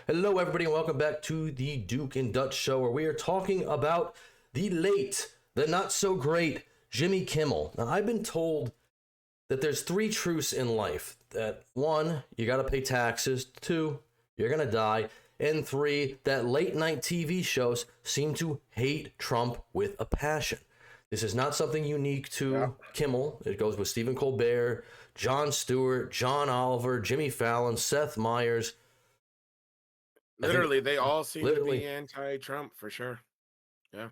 Hello, everybody, and welcome back to the Duke and Dutch Show, where we are talking about the not so great Jimmy Kimmel. Now, I've been told that there's three truths in life: that one, you got to pay taxes; two, you're gonna die; and three, that late night TV shows seem to hate Trump with a passion. This is not something unique to Kimmel. It goes with Stephen Colbert, Jon Stewart, John Oliver, Jimmy Fallon, Seth Meyers. Literally, they all seem to be anti-Trump for sure. Yeah.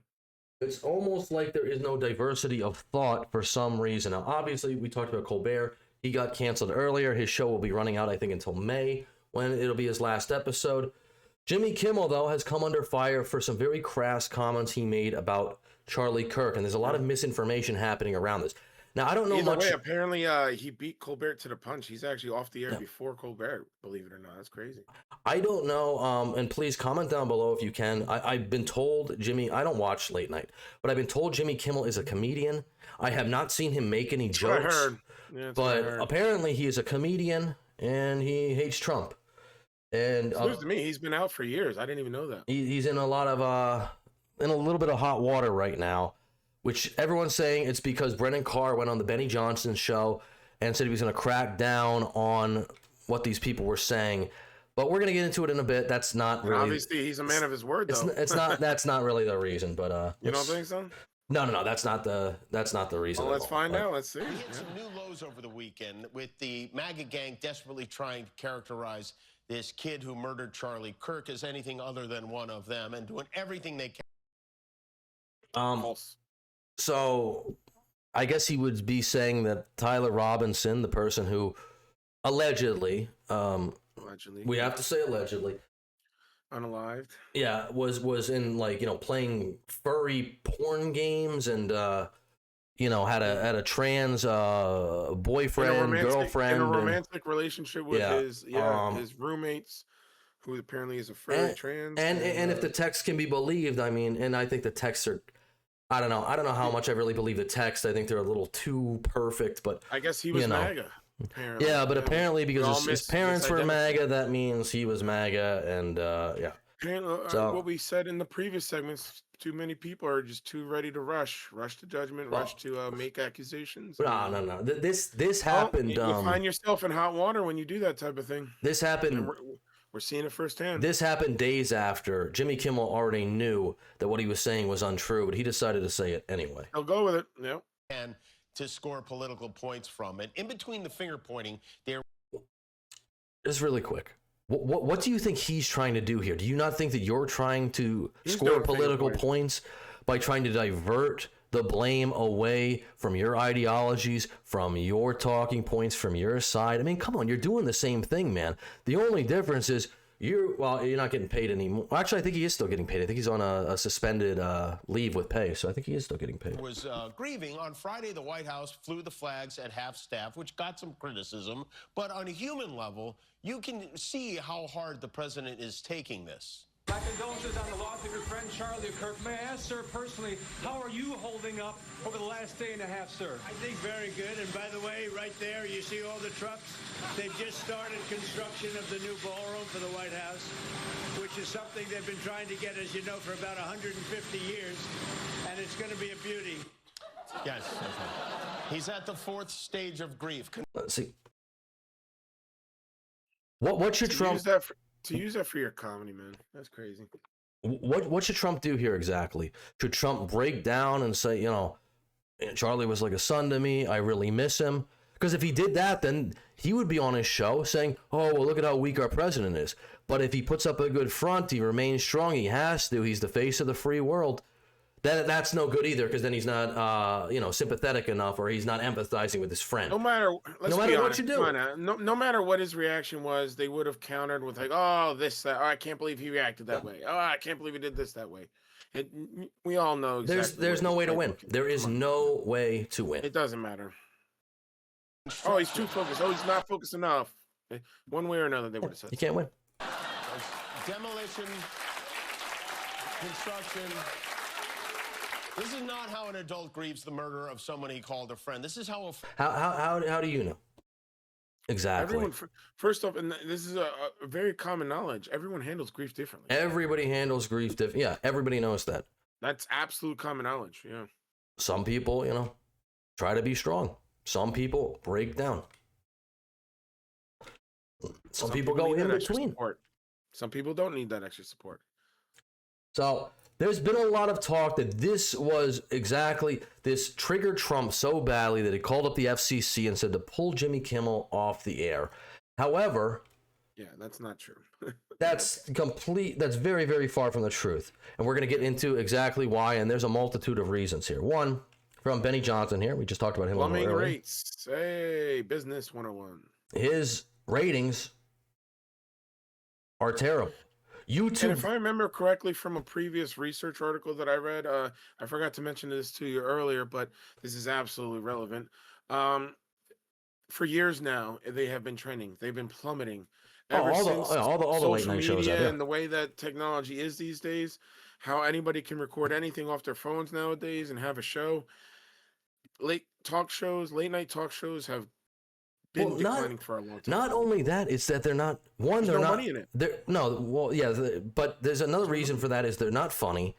It's almost like there is no diversity of thought for some reason. Now, obviously, we talked about Colbert. He got canceled earlier. His show will be running out, I think, until May, when it'll be his last episode. Jimmy Kimmel, though, has come under fire for some very crass comments he made about Charlie Kirk, and there's a lot of misinformation happening around this. Now, I don't know Either much. way, apparently, he beat Colbert to the punch. He's actually off the air before Colbert, believe it or not. That's crazy. I don't know, and please comment down below if you can. I've been told Jimmy, I don't watch late night, but I've been told Jimmy Kimmel is a comedian. I have not seen him make any jokes, I heard. Yeah, but apparently he is a comedian, and he hates Trump. And news to me, he's been out for years. I didn't even know that. He's in a lot of, in a little bit of hot water right now, which everyone's saying it's because Brennan Carr went on the Benny Johnson show and said he was going to crack down on what these people were saying. But we're going to get into it in a bit. That's not really. Obviously, he's a man of his word, though. It's not. That's not really the reason. But you don't think so? No. That's not the reason. Well, let's find out. Let's see. We hit some new lows over the weekend with the MAGA gang desperately trying to characterize this kid who murdered Charlie Kirk as anything other than one of them, and doing everything they can. So I guess he would be saying that Tyler Robinson, the person who allegedly, we have to say allegedly, unalived, was in, like, playing furry porn games, and had a trans boyfriend, girlfriend, in a romantic relationship with his roommates, who apparently is a furry trans. And if the text can be believed, I mean, and I think the texts are, I don't know how much I really believe the text. I think they're a little too perfect, but I guess he was MAGA. Apparently. Yeah, but apparently because his parents were MAGA, that means he was MAGA, and So what we said in the previous segments, too many people are just too ready to rush to judgment, rush to make accusations. No. This happened. You find yourself in hot water when you do that type of thing. This happened. We're seeing it firsthand. This happened days after Jimmy Kimmel already knew that what he was saying was untrue, but he decided to say it anyway. I'll go with it. Yeah. And to score political points from it. In between the finger pointing, there. Just really quick. What do you think he's trying to do here? Do you not think that you're trying to score political points by trying to divert the blame away from your ideologies, from your talking points, from your side? I mean, come on, you're doing the same thing, man. The only difference is you're not getting paid anymore. Well, actually, I think he is still getting paid. I think he's on a suspended leave with pay, so I think he is still getting paid. Was grieving. On Friday, the White House flew the flags at half-staff, which got some criticism. But on a human level, you can see how hard the president is taking this. My condolences on the loss of your friend Charlie Kirk. May I ask, sir, personally, how are you holding up over the last day and a half, sir? I think very good. And by the way, right there, you see all the trucks? They've just started construction of the new ballroom for the White House, which is something they've been trying to get, as you know, for about 150 years. And it's going to be a beauty. Yes. He's at the fourth stage of grief. Let's see. What should Trump... To use that for your comedy, man. That's crazy. What should Trump do here exactly? Should Trump break down and say, Charlie was like a son to me, I really miss him? Because if he did that, then he would be on his show saying, oh, well, look at how weak our president is. But if he puts up a good front, he remains strong, he has to, he's the face of the free world, that's no good either, because then he's not, sympathetic enough, or he's not empathizing with his friend. No matter what you do. No matter what his reaction was, they would have countered with like, oh, that. Oh, I can't believe he reacted that way. Oh, I can't believe he did this that way. We all know exactly. There's no way to win. There is no way to win. It doesn't matter. Oh, he's too focused. Oh, he's not focused enough. One way or another, they would have said. You can't win. Demolition, construction. This is not how an adult grieves the murder of someone he called a friend. This is how how do you know? Exactly. Everyone, first off, and this is a very common knowledge. Everyone handles grief differently. Everybody handles grief different. Yeah, everybody knows that. That's absolute common knowledge. Yeah. Some people, try to be strong. Some people break down. Some people go in between. Support. Some people don't need that extra support. So there's been a lot of talk that this triggered Trump so badly that he called up the FCC and said to pull Jimmy Kimmel off the air. However, yeah, that's not true. that's very, very far from the truth. And we're going to get into exactly why. And there's a multitude of reasons here. One, from Benny Johnson here. We just talked about him. Plumbing rates. Hey, business 101. His ratings are terrible. YouTube. And if I remember correctly from a previous research article that I read, I forgot to mention this to you earlier, but this is absolutely relevant. For years now, they have been trending. They've been plummeting. Ever since all the late night shows media and the way that technology is these days, how anybody can record anything off their phones nowadays and have a show. Late night talk shows have been declining for a long time. Not only that, it's that they're not There's no money in it. But there's another reason for that is they're not funny.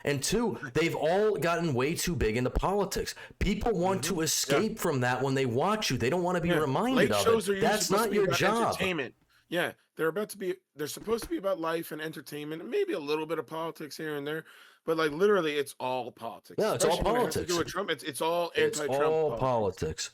And two, they've all gotten way too big into politics. People want to escape from that when they watch you. They don't want to be reminded of it. That's not your job. Entertainment. Yeah, they're supposed to be about life and entertainment, and maybe a little bit of politics here and there, but like literally, it's all politics. Yeah, it's all politics. To do with Trump, it's all anti-Trump. It's all politics.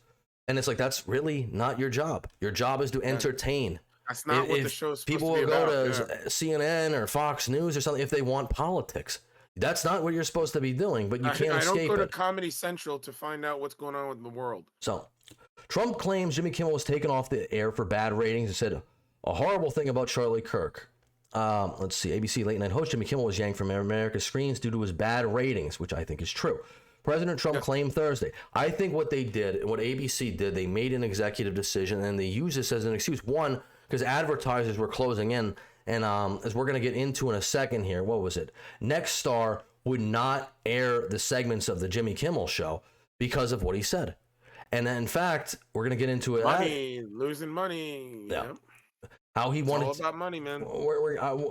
And it's like, that's really not your job. Your job is to entertain. That's not what the show is supposed to be about. People will go to CNN or Fox News or something if they want politics. That's not what you're supposed to be doing, but you can't escape it. I don't go to Comedy Central to find out what's going on with the world. So, Trump claims Jimmy Kimmel was taken off the air for bad ratings and said a horrible thing about Charlie Kirk. Let's see. ABC late night host Jimmy Kimmel was yanked from America's screens due to his bad ratings, which I think is true. President Trump claimed Thursday. I think what they did, what ABC did, they made an executive decision and they used this as an excuse. One, because advertisers were closing in. And as we're going to get into in a second here, what was it? Nexstar would not air the segments of the Jimmy Kimmel show because of what he said. And in fact, we're going to get into it. Losing money. Yeah. How he wanted. It's all about money, man.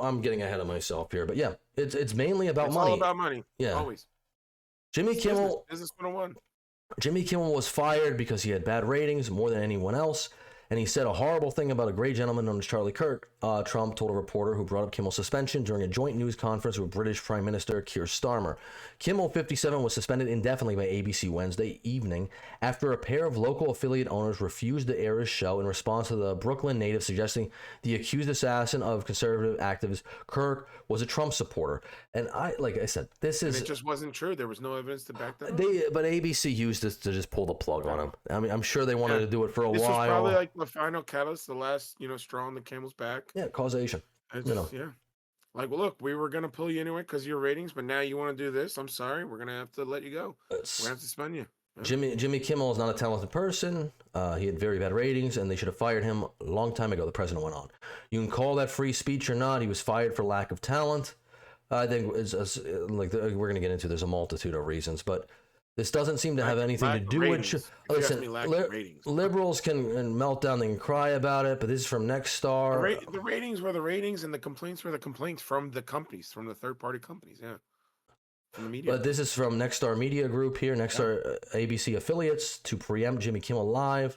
I'm getting ahead of myself here, but yeah, it's mainly about money. It's all about money. Yeah. Always. Jimmy Kimmel. Business 101. Jimmy Kimmel was fired because he had bad ratings more than anyone else. And he said a horrible thing about a great gentleman known as Charlie Kirk. Trump told a reporter who brought up Kimmel's suspension during a joint news conference with British Prime Minister Keir Starmer. Kimmel, 57, was suspended indefinitely by ABC Wednesday evening after a pair of local affiliate owners refused to air his show in response to the Brooklyn native suggesting the accused assassin of conservative activist Kirk was a Trump supporter. And like I said, it just wasn't true. There was no evidence to back that up. But ABC used this to just pull the plug on him. I mean, I'm sure they wanted to do it for a while. This was probably like the final catalyst, the last, straw on the camel's back. Yeah, causation. Yeah. Like, well, look, we were going to pull you anyway because of your ratings, but now you want to do this. I'm sorry. We're going to have to let you go. We're going to have to suspend you. Yeah. Jimmy Kimmel is not a talented person. He had very bad ratings, and they should have fired him a long time ago, the president went on. You can call that free speech or not. He was fired for lack of talent. I think we're going to get into, there's a multitude of reasons, but this doesn't seem to have anything to do with. Listen, liberals can melt down, they can cry about it, but this is from Nexstar. The ratings were the ratings, and the complaints were the complaints from the companies, from the third-party companies, from the media. But this is from Nexstar Media Group here, Nexstar ABC affiliates to preempt Jimmy Kimmel Live.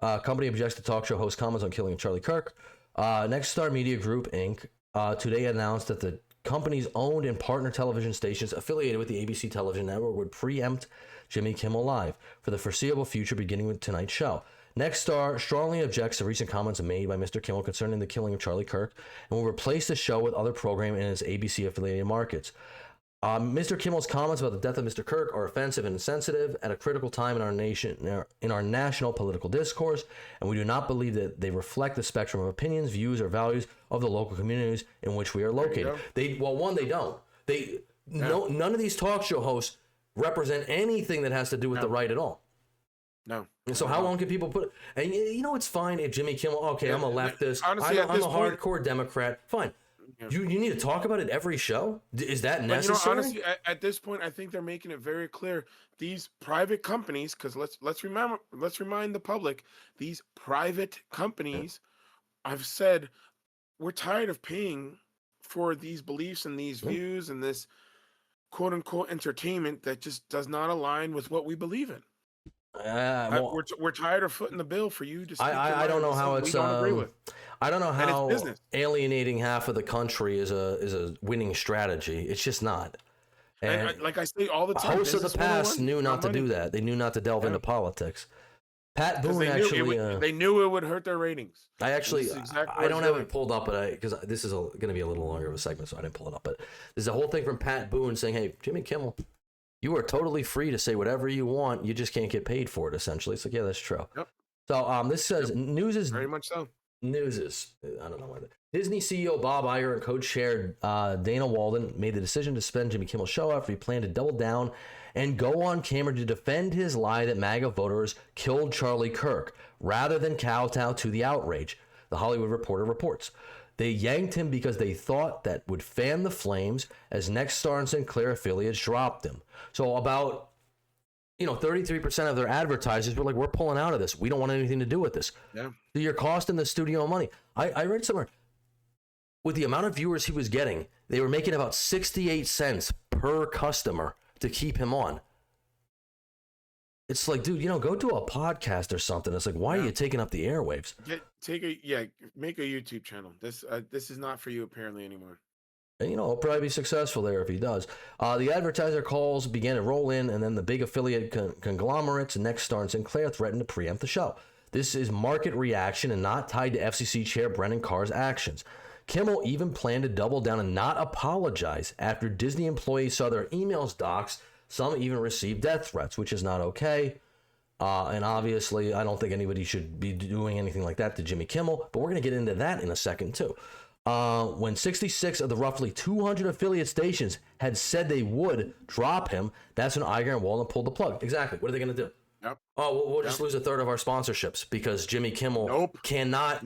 Company objects to talk show host comments on killing Charlie Kirk. Nexstar Media Group, Inc. Today announced that the companies owned and partner television stations affiliated with the ABC television network would preempt Jimmy Kimmel Live for the foreseeable future, beginning with tonight's show. Nexstar strongly objects to recent comments made by Mr. Kimmel concerning the killing of Charlie Kirk and will replace the show with other programming in its ABC affiliated markets. Mr. Kimmel's comments about the death of Mr. Kirk are offensive and insensitive at a critical time in our national political discourse, and we do not believe that they reflect the spectrum of opinions, views, or values of the local communities in which we are located. They don't. None of these talk show hosts represent anything that has to do with the right at all. No. And so how long can people put it? And it's fine if Jimmy Kimmel, I'm a leftist, honestly, I'm a hardcore Democrat, fine. You need to talk about it every show? Is that necessary? Honestly, at this point, I think they're making it very clear. These private companies, because let's remind the public, these private companies, I've said, we're tired of paying for these beliefs and these views and this quote unquote entertainment that just does not align with what we believe in. We're tired of footing the bill for you to speak. I don't know how it's we don't agree with. I don't know how business. alienating half of the country is a winning strategy. It's just not. And like I say all the time, hosts of the past knew not to do that. They knew not to delve into politics. Pat Boone they knew it would hurt their ratings. I don't have it pulled up, but because this is going to be a little longer of a segment, so I didn't pull it up. But there's a whole thing from Pat Boone saying, "Hey, Jimmy Kimmel, you are totally free to say whatever you want. You just can't get paid for it." Essentially, it's like, yeah, that's true. Yep. So this says news is very much so. News is I don't know why. Disney CEO Bob Iger and co-chair Dana Walden made the decision to suspend Jimmy Kimmel's show after he planned to double down and go on camera to defend his lie that MAGA voters killed Charlie Kirk, rather than kowtow to the outrage. The Hollywood Reporter reports. They yanked him because they thought that would fan the flames as Nexstar and Sinclair affiliates dropped him. So about 33% of their advertisers were like, we're pulling out of this. We don't want anything to do with this. Yeah. So you're costing the studio money. I read somewhere, with the amount of viewers he was getting, they were making about 68 cents per customer to keep him on. It's like, dude, go do a podcast or something. It's like, why are you taking up the airwaves? Make a YouTube channel. This is not for you apparently anymore. And, he'll probably be successful there if he does. The advertiser calls began to roll in, and then the big affiliate conglomerates, Nexstar and Sinclair, threatened to preempt the show. This is market reaction and not tied to FCC Chair Brennan Carr's actions. Kimmel even planned to double down and not apologize after Disney employees saw their emails doxed. Some even received death threats, which is not okay. And obviously, I don't think anybody should be doing anything like that to Jimmy Kimmel, but we're going to get into that in a second, too. When 66 of the roughly 200 affiliate stations had said they would drop him, that's when Iger and Walden pulled the plug. Exactly. What are they going to do? Yep. Oh, we'll just lose a third of our sponsorships because Jimmy Kimmel cannot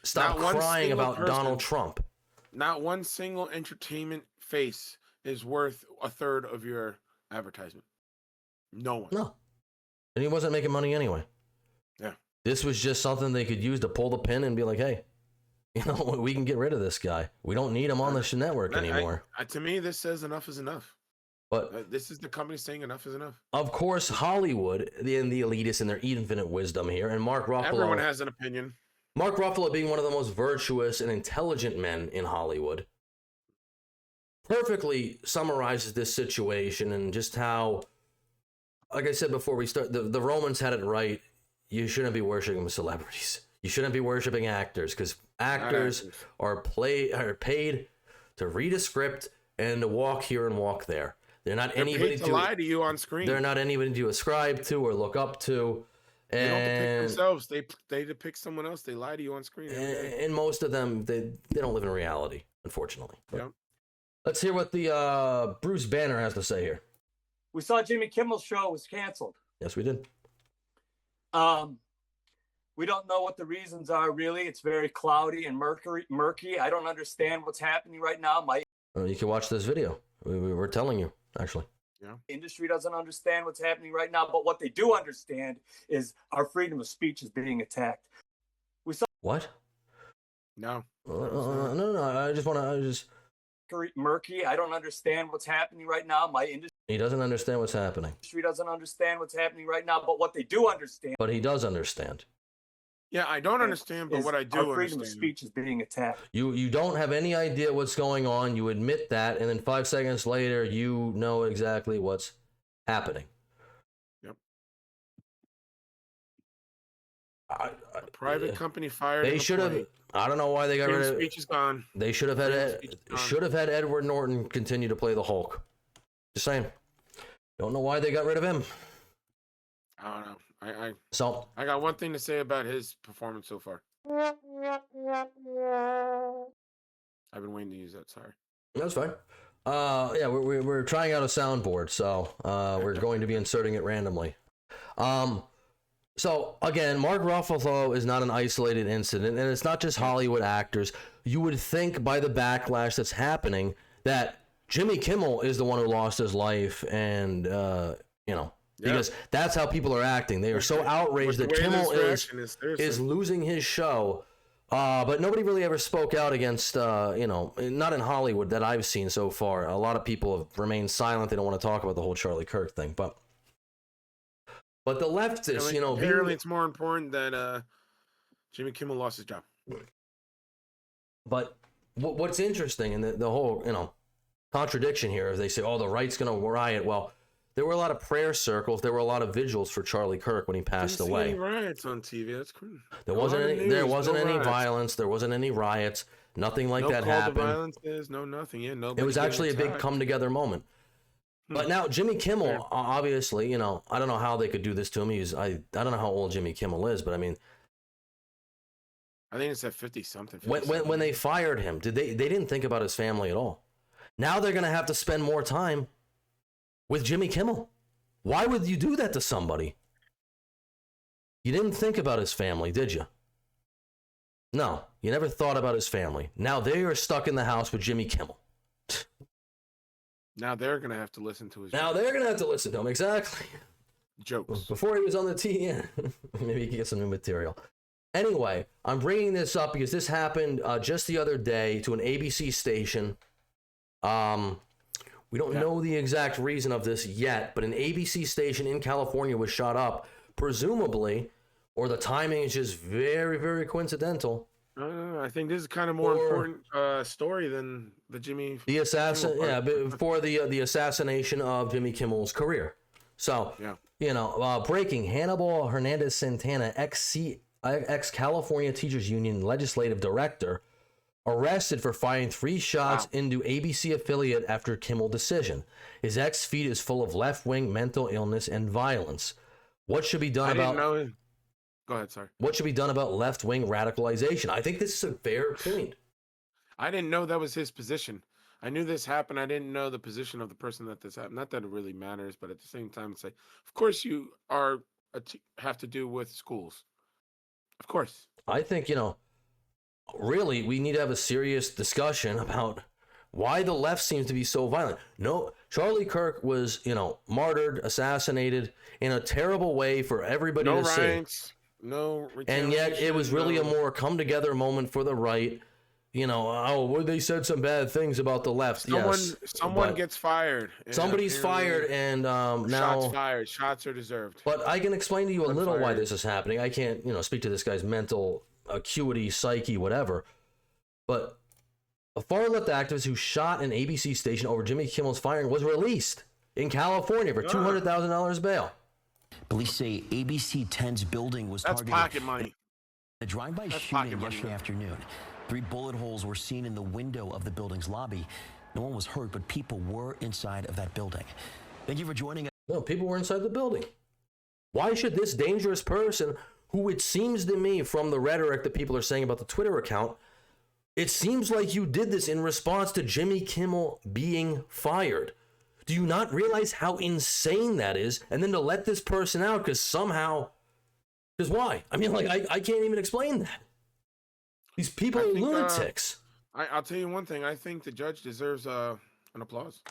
stop crying about Donald Trump. Not one single entertainment face is worth a third of your advertisement. No one. No. And he wasn't making money anyway. Yeah. This was just something they could use to pull the pin and be like, hey, we can get rid of this guy. We don't need him on the network anymore. To me, this says enough is enough. But this is the company saying enough is enough. Of course, Hollywood, the elitists and their infinite wisdom here, and Mark Ruffalo. Everyone has an opinion. Mark Ruffalo being one of the most virtuous and intelligent men in Hollywood, perfectly summarizes this situation and just how, like I said before we start, the Romans had it right. You shouldn't be worshiping celebrities. You shouldn't be worshiping actors because actors are paid to read a script and to walk here and walk there. They're not anybody to lie to you on screen. They're not anybody to ascribe to or look up to. They don't depict themselves. They depict someone else. They lie to you on screen. And most of them, they don't live in reality, unfortunately. Yeah. Let's hear what the Bruce Banner has to say here. We saw Jimmy Kimmel's show was canceled. Yes, we did. We don't know what the reasons are, really. It's very cloudy and murky. I don't understand what's happening right now. You can watch this video. We're telling you, actually. Yeah. Industry doesn't understand what's happening right now, but what they do understand is our freedom of speech is being attacked. We saw what? No. No. I just want to. Murky. I don't understand what's happening right now. My industry. He doesn't understand what's happening. Industry doesn't understand what's happening right now, but what they do understand. But he does understand. Yeah, I don't understand, but what I do our freedom understand. of speech is being attacked. You don't have any idea what's going on. You admit that, and then 5 seconds later, you know exactly what's happening. Yep. A private company fired. They should have. I don't know why they got rid of. Speech is gone. They should have had Edward Norton continue to play the Hulk. Just saying. Don't know why they got rid of him. I don't know. So I got one thing to say about his performance so far. I've been waiting to use that. Sorry. That's fine. Yeah, we're trying out a soundboard, so we're going to be inserting it randomly. So again, Mark Ruffalo is not an isolated incident, and it's not just Hollywood actors. You would think by the backlash that's happening that Jimmy Kimmel is the one who lost his life, and because that's how people are acting. They are so outraged that Kimmel is losing his show. But nobody really ever spoke out against, not in Hollywood that I've seen so far. A lot of people have remained silent. They don't want to talk about the whole Charlie Kirk thing, but the leftists, apparently it's more important that Jimmy Kimmel lost his job. But what's interesting, and the whole, contradiction here is they say, oh, the right's going to riot. Well, there were a lot of prayer circles. There were a lot of vigils for Charlie Kirk when he passed away. Any riots on TV? That's cool. There wasn't any violence. There wasn't any riots. Nothing like that happened. No violence is no nothing. Yeah, no. It was actually a big come together moment. But now Jimmy Kimmel, obviously, I don't know how they could do this to him. I don't know how old Jimmy Kimmel is, but I mean, I think it's at 50 something. When they fired him, they didn't think about his family at all. Now they're going to have to spend more time with Jimmy Kimmel. Why would you do that to somebody? You didn't think about his family, did you? No, you never thought about his family. Now they are stuck in the house with Jimmy Kimmel. Now they're going to have to listen to his They're going to have to listen to him, exactly. Jokes. Before he was on the TV, maybe he can get some new material. Anyway, I'm bringing this up because this happened just the other day to an ABC station. We don't know the exact reason of this yet, but an ABC station in California was shot up, presumably, or the timing is just very, very coincidental. I think this is kind of more important story than the the assassination of Jimmy Kimmel's career. So, breaking: Hannibal Hernandez Santana, ex-California Teachers Union legislative director, arrested for firing 3 shots into ABC affiliate after Kimmel decision. His ex-feed is full of left-wing mental illness and violence. What should be done Go ahead, sorry. What should be done about left-wing radicalization? I think this is a fair point. I didn't know that was his position. I knew this happened. I didn't know the position of the person that this happened. Not that it really matters, but at the same time, it's like, of course you have to do with schools. Of course. I think, really, we need to have a serious discussion about why the left seems to be so violent. No, Charlie Kirk was, martyred, assassinated in a terrible way for everybody to see. No, and yet it was really a more come together moment for the right. They said some bad things about the left. Someone gets fired. Somebody's fired, and now shots fired. Shots are deserved. But I can explain to you a little why this is happening. I can't, speak to this guy's mental acuity, psyche, whatever. But a far left activist who shot an ABC station over Jimmy Kimmel's firing was released in California for $200,000 bail. Police say ABC 10's building was targeted. That's pocket money. A drive-by shooting yesterday afternoon. 3 bullet holes were seen in the window of the building's lobby. No one was hurt, but people were inside of that building. Thank you for joining us. No, people were inside the building. Why should this dangerous person, who it seems to me from the rhetoric that people are saying about the Twitter account, it seems like you did this in response to Jimmy Kimmel being fired. Do you not realize how insane that is? And then to let this person out because why? I mean, I can't even explain that. These people are lunatics. I'll tell you one thing. I think the judge deserves an applause.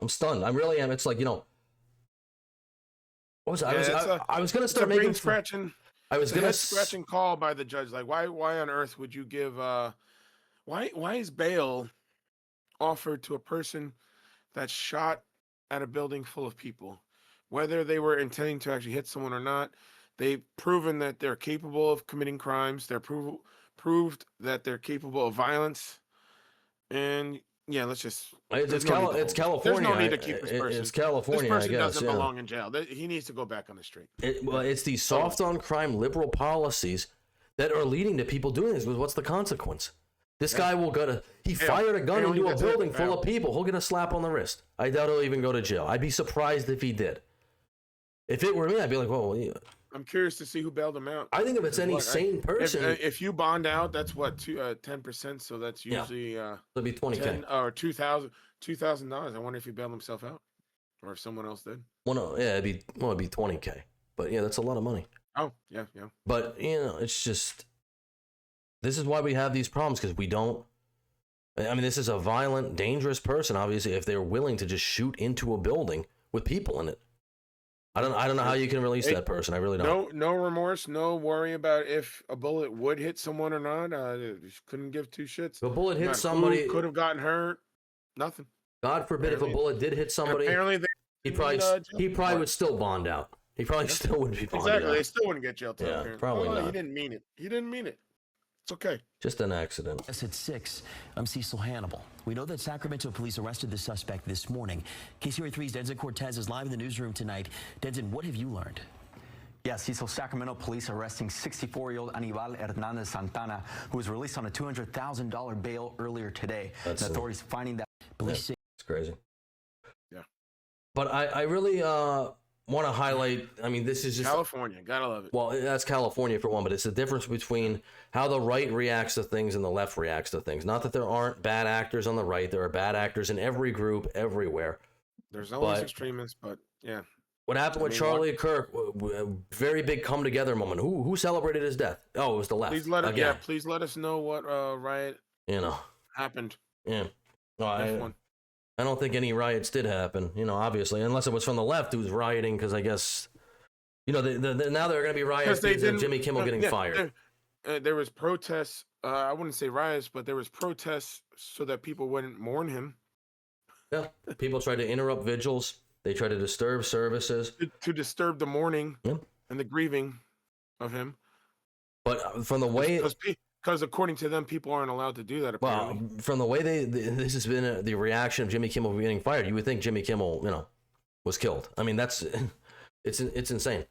I'm stunned. I really am. It's like, what was it? I was going to start making scratching. I was going to scratching call by the judge. Like, why on earth would you give? Why is bail offered to a person that shot at a building full of people, whether they were intending to actually hit someone or not? They've proven that they're capable of committing crimes. They're proved that they're capable of violence. And it's California. There's no need to keep this person. It's California. This person I guess, doesn't belong in jail. He needs to go back on the street. It's these soft on crime liberal policies that are leading to people doing this. What's the consequence? This guy will he fired a gun into a building full of people. He'll get a slap on the wrist. I doubt he'll even go to jail. I'd be surprised if he did. If it were me, I'd be like, well, I'm curious to see who bailed him out. I think if it's any sane person, if you bond out, that's what 10%. So that's usually it'll be $20,000 or $2,000. I wonder if he bailed himself out. or if someone else did. Well, no, yeah, it'd be $20K. But yeah, that's a lot of money. Oh, yeah. But it's just, this is why we have these problems, because we don't. I mean, this is a violent, dangerous person. Obviously, if they're willing to just shoot into a building with people in it, I don't know how you can release that person. I really don't. No remorse, no worry about if a bullet would hit someone or not. Couldn't give two shits. If a bullet hit Not somebody, could have gotten hurt. Nothing. God forbid, if a bullet did hit somebody, apparently he probably would still bond out. He probably still wouldn't be bonded out. Exactly. They still wouldn't get jail time. Yeah, apparently. probably not. He didn't mean it. It's okay. Just an accident. Yes, at 6, I'm Cecil Hannibal. We know that Sacramento police arrested the suspect this morning. KCRA3's Denson Cortez is live in the newsroom tonight. Denson, what have you learned? Yes, Cecil, Sacramento police arresting 64-year-old Anibal Hernandez Santana, who was released on a $200,000 bail earlier today. Authorities finding that police say it's crazy. Yeah. But I really want to highlight, I mean, this is just California, gotta love it. Well, that's California for one, but it's the difference between how the right reacts to things and the left reacts to things. Not that there aren't bad actors on the right. There are bad actors in every group, everywhere. There's always extremists, but yeah. What happened with Charlie Kirk? A very big come together moment. Who celebrated his death? Oh, it was the left. Please let us know what riot happened. Yeah. No, I don't think any riots did happen, obviously, unless it was from the left who's rioting, because I guess, now there are going to be riots because of Jimmy Kimmel getting fired. There was protests, I wouldn't say riots, but there was protests so that people wouldn't mourn him. Yeah, people tried to interrupt vigils. They tried to disturb services. To disturb the mourning and the grieving of him. But from the way... Because according to them, people aren't allowed to do that, apparently. Well, from the way this has been the reaction of Jimmy Kimmel getting fired, you would think Jimmy Kimmel, was killed. I mean, it's insane.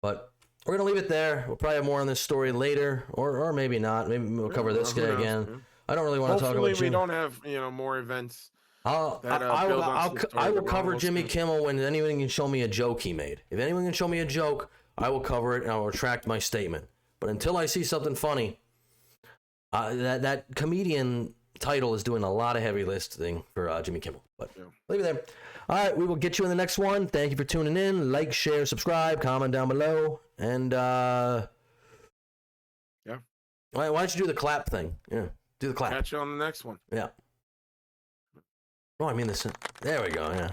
But we're going to leave it there. We'll probably have more on this story later, or maybe not. Maybe we'll cover this guy again. Yeah. I don't really want to talk about Hopefully we don't have, more events. I will cover Jimmy Kimmel when anyone can show me a joke he made. If anyone can show me a joke, I will cover it and I'll retract my statement. But until I see something funny, that comedian title is doing a lot of heavy lifting for Jimmy Kimmel. But leave it there. All right, we will get you in the next one. Thank you for tuning in. Like, share, subscribe, comment down below. And why don't you do the clap thing? Yeah, do the clap. Catch you on the next one. Yeah. Oh, I mean this. There we go. Yeah.